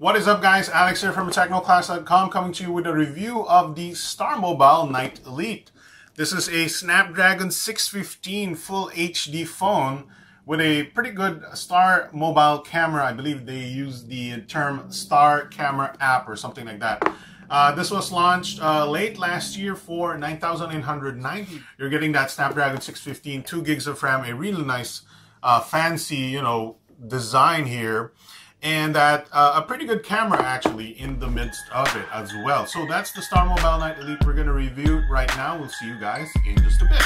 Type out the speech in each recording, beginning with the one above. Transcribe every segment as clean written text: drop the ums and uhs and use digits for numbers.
What is up, guys? Alex here from technoclass.com, coming to you with a review of the Starmobile Night Elite. This is a Snapdragon 615 Full HD phone with a pretty good Starmobile camera. I believe they use the term Star Camera app or something like that. This was launched late last year for $9,990. You're getting that Snapdragon 615, 2 gigs of RAM, a really nice, fancy, design here. And that a pretty good camera actually in the midst of it as well. So that's the Starmobile Night Elite. We're going to review it right now. We'll see you guys in just a bit.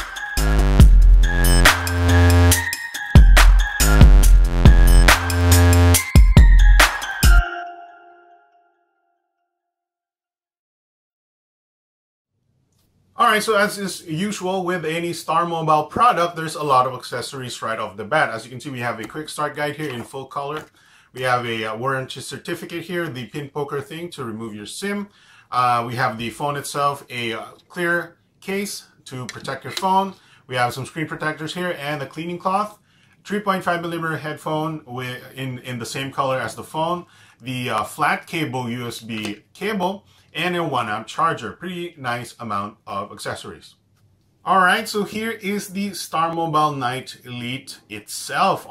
Alright, so as is usual with any Starmobile product, there's a lot of accessories right off the bat. As you can see, we have a quick start guide here in full color. We have a warranty certificate here, the pin poker thing to remove your SIM. We have the phone itself, a clear case to protect your phone. We have some screen protectors here and a cleaning cloth. 3.5mm headphone in the same color as the phone. The flat cable USB cable and a 1 amp charger. Pretty nice amount of accessories. Alright, so here is the Starmobile Night Elite itself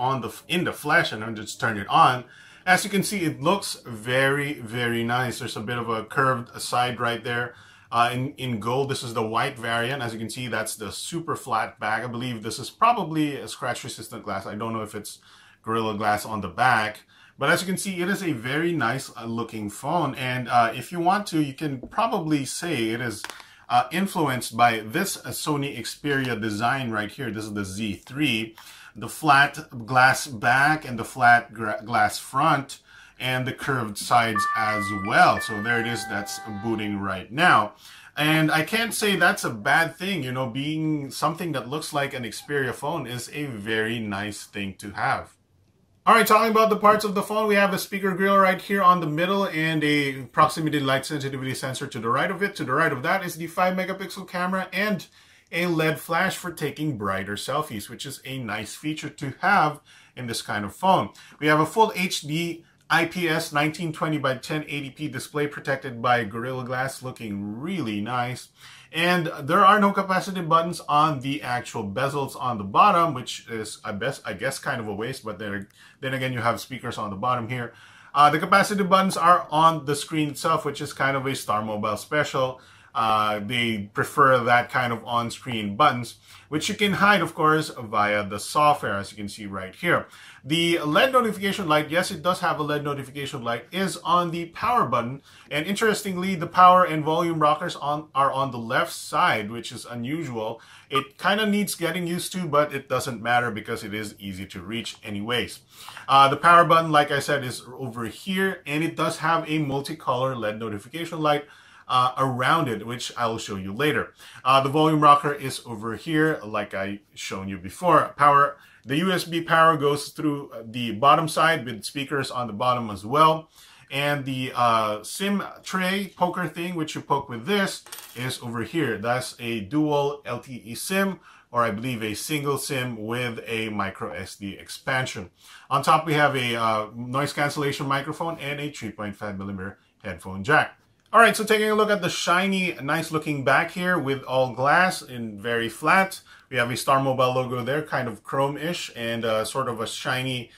in the flesh, and I'll just turn it on. As you can see, it looks very, very nice. There's a bit of a curved side right there. In gold, this is the white variant. As you can see, that's the super flat back. I believe this is probably a scratch-resistant glass. I don't know if it's Gorilla Glass on the back. But as you can see, it is a very nice looking phone. And if you want to, you can probably say it is influenced by this Sony Xperia design right here. This is the Z3, the flat glass back and the flat glass front and the curved sides as well. So there it is, that's booting right now. And I can't say that's a bad thing, being something that looks like an Xperia phone is a very nice thing to have. Alright, talking about the parts of the phone, we have a speaker grill right here on the middle and a proximity light sensitivity sensor to the right of it. To the right of that is the 5-megapixel camera and a LED flash for taking brighter selfies, which is a nice feature to have in this kind of phone. We have a full HD IPS 1920 by 1080p display protected by Gorilla Glass, looking really nice. And there are no capacitive buttons on the actual bezels on the bottom, which is, I guess, kind of a waste, but then again, you have speakers on the bottom here. The capacitive buttons are on the screen itself, which is kind of a Starmobile special. They prefer that kind of on-screen buttons, which you can hide, of course, via the software, as you can see right here. The LED notification light, yes, it does have a LED notification light, is on the power button. And interestingly, the power and volume rockers are on the left side, which is unusual. It kind of needs getting used to, but it doesn't matter because it is easy to reach anyways. The power button, like I said, is over here, and it does have a multicolor LED notification light around it, which I will show you later. The volume rocker is over here, like I shown you before. The USB power goes through the bottom side with speakers on the bottom as well. And the SIM tray poker thing, which you poke with this, is over here. That's a dual LTE SIM, or I believe a single SIM with a micro SD expansion. On top, we have a noise cancellation microphone and a 3.5mm headphone jack. Alright, so taking a look at the shiny, nice looking back here with all glass and very flat. We have a Starmobile logo there, kind of chrome-ish, and sort of a shiny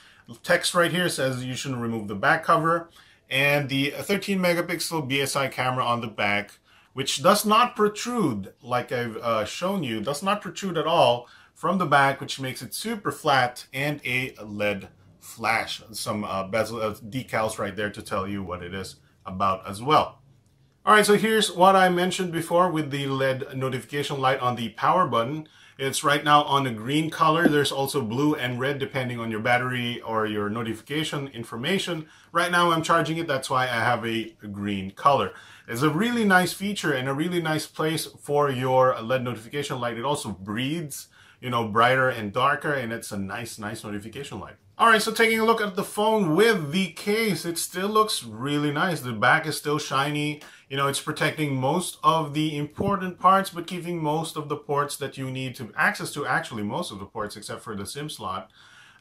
text right here says you shouldn't remove the back cover. And the 13-megapixel BSI camera on the back, which does not protrude, like I've shown you, does not protrude at all from the back, which makes it super flat, and a LED flash. Some bezel decals right there to tell you what it is about as well. Alright, so here's what I mentioned before with the LED notification light on the power button. It's right now on a green color. There's also blue and red depending on your battery or your notification information. Right now I'm charging it, that's why I have a green color. It's a really nice feature and a really nice place for your LED notification light. It also breathes, brighter and darker, and it's a nice notification light. Alright, so taking a look at the phone with the case, it still looks really nice. The back is still shiny. It's protecting most of the important parts, but keeping most of the ports that you need to access to, actually most of the ports except for the SIM slot.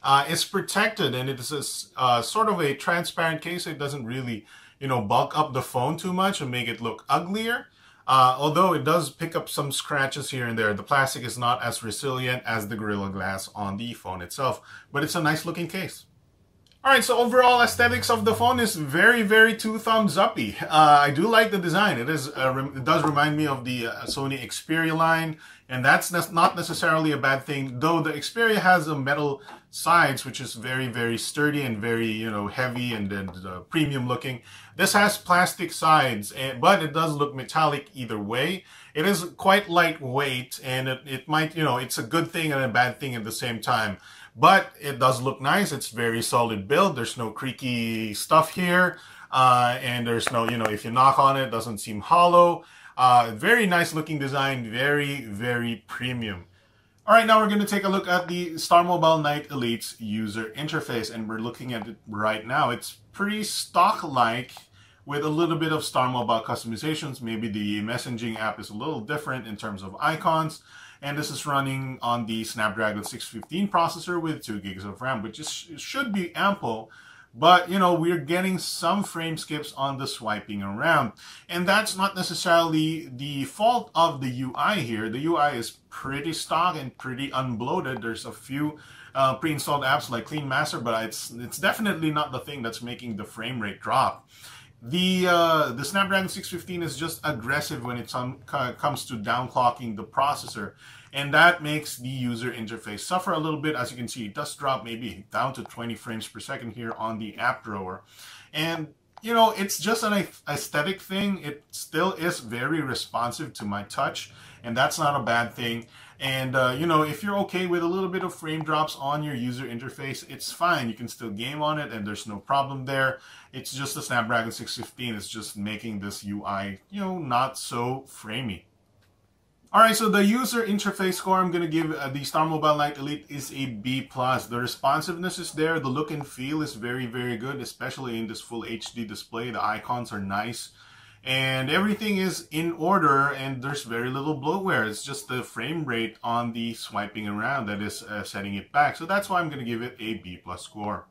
It's protected, and it is a sort of a transparent case. So it doesn't really, bulk up the phone too much and make it look uglier. Although it does pick up some scratches here and there. The plastic is not as resilient as the Gorilla Glass on the phone itself, but it's a nice looking case. Alright, so overall aesthetics of the phone is very, very two thumbs uppy. I do like the design. It does remind me of the Sony Xperia line, and that's not necessarily a bad thing, though the Xperia has a metal sides, which is very, very sturdy and very, heavy and premium looking. This has plastic sides, but it does look metallic either way. It is quite lightweight, and it might, it's a good thing and a bad thing at the same time. But it does look nice. It's very solid build. There's no creaky stuff here. And there's no, if you knock on it, it doesn't seem hollow. Very nice looking design. Very, very premium. All right, now we're going to take a look at the Starmobile Night Elite's user interface. And we're looking at it right now. It's pretty stock-like with a little bit of Starmobile customizations. Maybe the messaging app is a little different in terms of icons. And this is running on the Snapdragon 615 processor with 2 gigs of RAM, which should be ample. But, we're getting some frame skips on the swiping around. And that's not necessarily the fault of the UI here. The UI is pretty stock and pretty unbloated. There's a few pre-installed apps like Clean Master, but it's definitely not the thing that's making the frame rate drop. The Snapdragon 615 is just aggressive when it comes to downclocking the processor, and that makes the user interface suffer a little bit. As you can see, it does drop maybe down to 20 frames per second here on the app drawer. And, it's just an aesthetic thing. It still is very responsive to my touch, and that's not a bad thing. And, if you're okay with a little bit of frame drops on your user interface, it's fine. You can still game on it, and there's no problem there. It's just the Snapdragon 615 is just making this UI, not so framey. Alright, so the user interface score I'm going to give the Starmobile Night Elite is a B+. The responsiveness is there. The look and feel is very, very good, especially in this full HD display. The icons are nice. And everything is in order, and there's very little bloatware. It's just the frame rate on the swiping around that is setting it back. So that's why I'm going to give it a B+ score.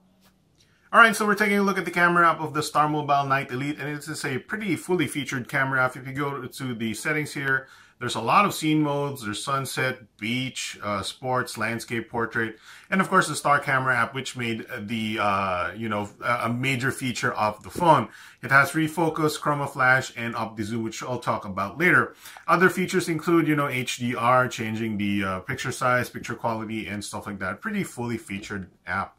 Alright, so we're taking a look at the camera app of the Starmobile Night Elite, and it is a pretty fully featured camera app. If you go to the settings here, there's a lot of scene modes. There's sunset, beach, sports, landscape, portrait, and of course the Star Camera app, which made the, a major feature of the phone. It has refocus, chroma flash, and OptiZoom, which I'll talk about later. Other features include, HDR, changing the picture size, picture quality, and stuff like that. Pretty fully featured app.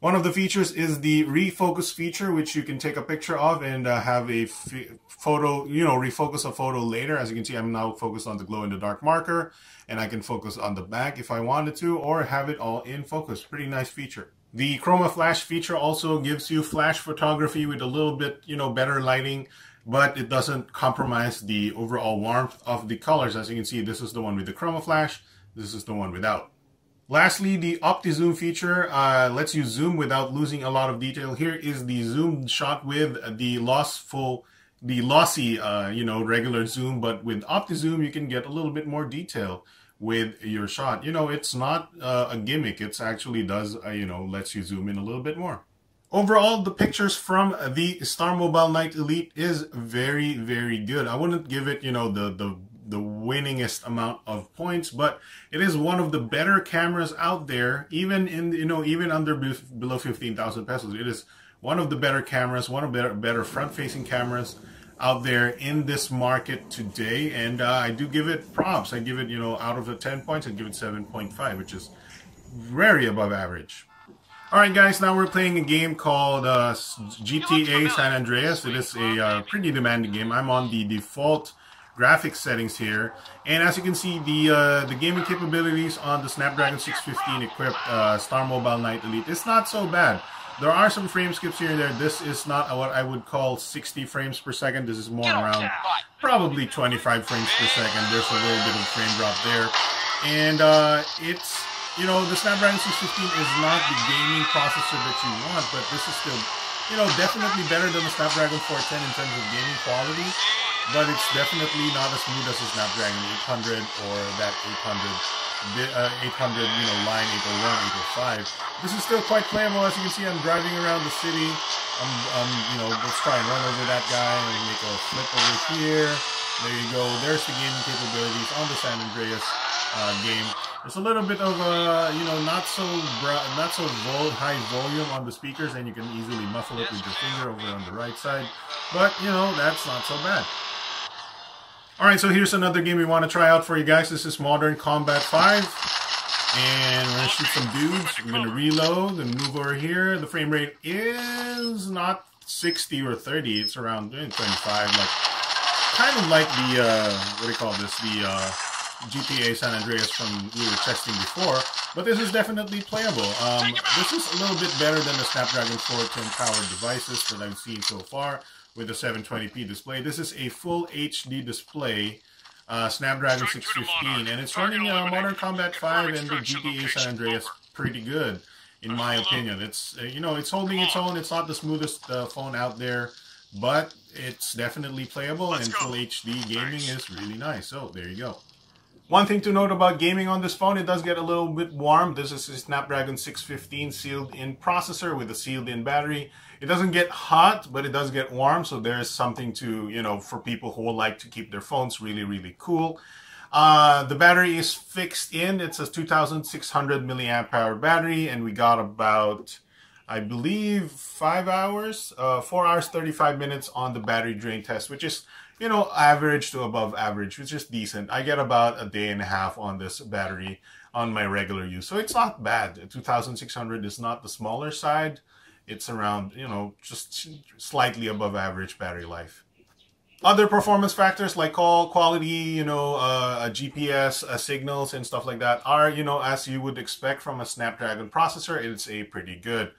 One of the features is the refocus feature, which you can take a picture of and have a photo, refocus a photo later. As you can see, I'm now focused on the glow-in-the-dark marker, and I can focus on the back if I wanted to, or have it all in focus. Pretty nice feature. The chroma flash feature also gives you flash photography with a little bit, better lighting, but it doesn't compromise the overall warmth of the colors. As you can see, this is the one with the chroma flash. This is the one without. Lastly, the OptiZoom feature lets you zoom without losing a lot of detail. Here is the zoom shot with the lossy, regular zoom, but with OptiZoom, you can get a little bit more detail with your shot. It's not a gimmick. It actually does, lets you zoom in a little bit more. Overall, the pictures from the Starmobile Night Elite is very, very good. I wouldn't give it, the winningest amount of points, but it is one of the better cameras out there, even in, even below 15,000 pesos. It is one of the better cameras, one of the better front-facing cameras out there in this market today, and I do give it props. I give it, out of the 10 points, I give it 7.5, which is very above average. Alright guys, now we're playing a game called GTA San Andreas. It is a pretty demanding game. I'm on the default graphics settings here, and as you can see, the gaming capabilities on the Snapdragon 615 equipped Starmobile Night Elite is not so bad. There are some frame skips here and there. This is not what I would call 60 frames per second. This is more around probably 25 frames per second. There's a little bit of frame drop there, and it's, the Snapdragon 615 is not the gaming processor that you want, but this is still, definitely better than the Snapdragon 410 in terms of gaming quality. But it's definitely not as smooth as the Snapdragon 800 or that 800 800, line 801, 805. This is still quite playable. As you can see, I'm driving around the city. Let's try and run over that guy and make a flip over here. There you go. There's the gaming capabilities on the San Andreas game. There's a little bit of not so high volume on the speakers, and you can easily muffle it with your finger over on the right side. But that's not so bad. Alright, so here's another game we want to try out for you guys. This is Modern Combat 5. And we're going to shoot some dudes. We're going to reload and move over here. The frame rate is not 60 or 30. It's around 25. Kind of like the, the GTA San Andreas from we were testing before. But this is definitely playable. This is a little bit better than the Snapdragon 410 powered devices that I've seen so far with the 720p display. This is a full HD display, Snapdragon 615, and it's running Modern Combat 5 and the GTA San Andreas pretty good, in my opinion. It's it's holding its own. It's not the smoothest phone out there, but it's definitely playable, and full HD gaming is really nice. So there you go. One thing to note about gaming on this phone, it does get a little bit warm. This is a Snapdragon 615 sealed-in processor with a sealed-in battery. It doesn't get hot, but it does get warm, so there's something to, for people who like to keep their phones really, really cool. The battery is fixed in. It's a 2,600 milliamp hour battery, and we got about, I believe, 5 hours, 4 hours, 35 minutes on the battery drain test, which is, average to above average, which is decent. I get about a day and a half on this battery on my regular use. So it's not bad. 2,600 is not the smaller side. It's around, just slightly above average battery life. Other performance factors like call quality, GPS signals and stuff like that are, as you would expect from a Snapdragon processor, it's a pretty good.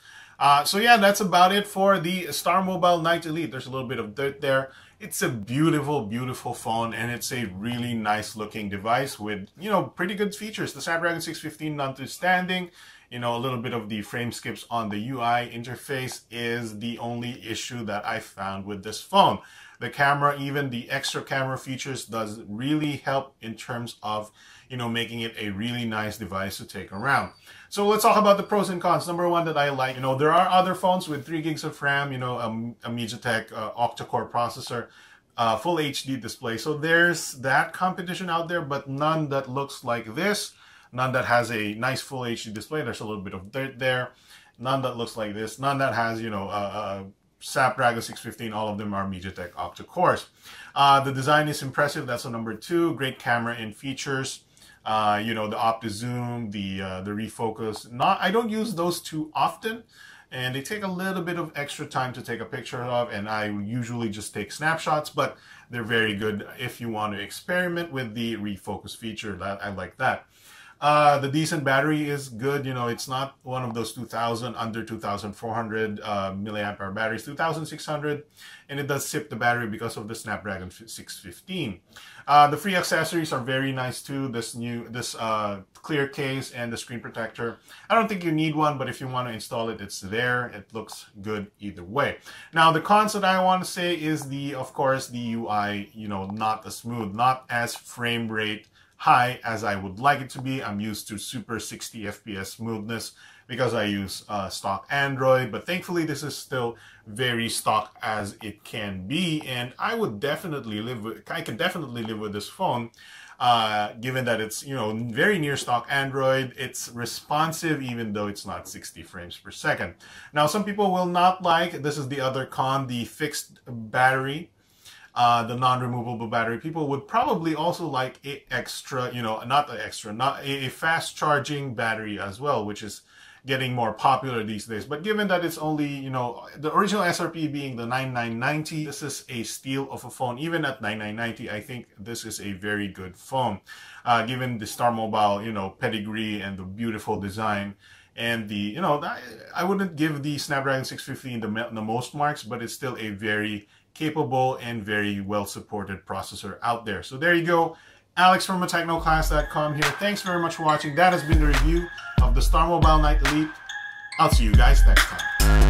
So yeah, that's about it for the Starmobile Night Elite. There's a little bit of dirt there. It's a beautiful, beautiful phone, and it's a really nice looking device with, pretty good features. The Snapdragon 615 notwithstanding, a little bit of the frame skips on the UI interface is the only issue that I found with this phone. The camera, even the extra camera features, does really help in terms of, making it a really nice device to take around. So let's talk about the pros and cons. Number one that I like, there are other phones with 3 gigs of RAM, a MediaTek Octa-Core processor, full HD display. So there's that competition out there, but none that looks like this. None that has a nice full HD display. There's a little bit of dirt there. None that looks like this. None that has, Snapdragon 615. All of them are MediaTek Octa-Cores. The design is impressive. That's the number 2. Great camera and features. The Opti-Zoom, the refocus. I don't use those too often, and they take a little bit of extra time to take a picture of, and I usually just take snapshots, but they're very good if you want to experiment with the refocus feature. That I like that. The decent battery is good. It's not one of those under 2,400 milliamp hour batteries, 2,600, and it does sip the battery because of the Snapdragon 615. The free accessories are very nice too. This clear case and the screen protector. I don't think you need one, but if you want to install it, it's there. It looks good either way. Now, the cons that I want to say is of course, the UI, not as smooth, not as frame rate high as I would like it to be. I'm used to super 60 FPS smoothness because I use stock Android, but thankfully this is still very stock as it can be, and I can definitely live with this phone, given that it's, very near stock Android. It's responsive even though it's not 60 frames per second. Now, some people will not like, this is the other con, the fixed battery. The non-removable battery. People would probably also like a fast charging battery as well, which is getting more popular these days. But given that it's only, the original SRP being the 9990, this is a steal of a phone. Even at 9990, I think this is a very good phone. Given the Starmobile, pedigree and the beautiful design. And I wouldn't give the Snapdragon 615 the most marks, but it's still a very capable and very well-supported processor out there. So there you go. Alex from technoclass.com here. Thanks very much for watching. That has been the review of the Starmobile Night Elite. I'll see you guys next time.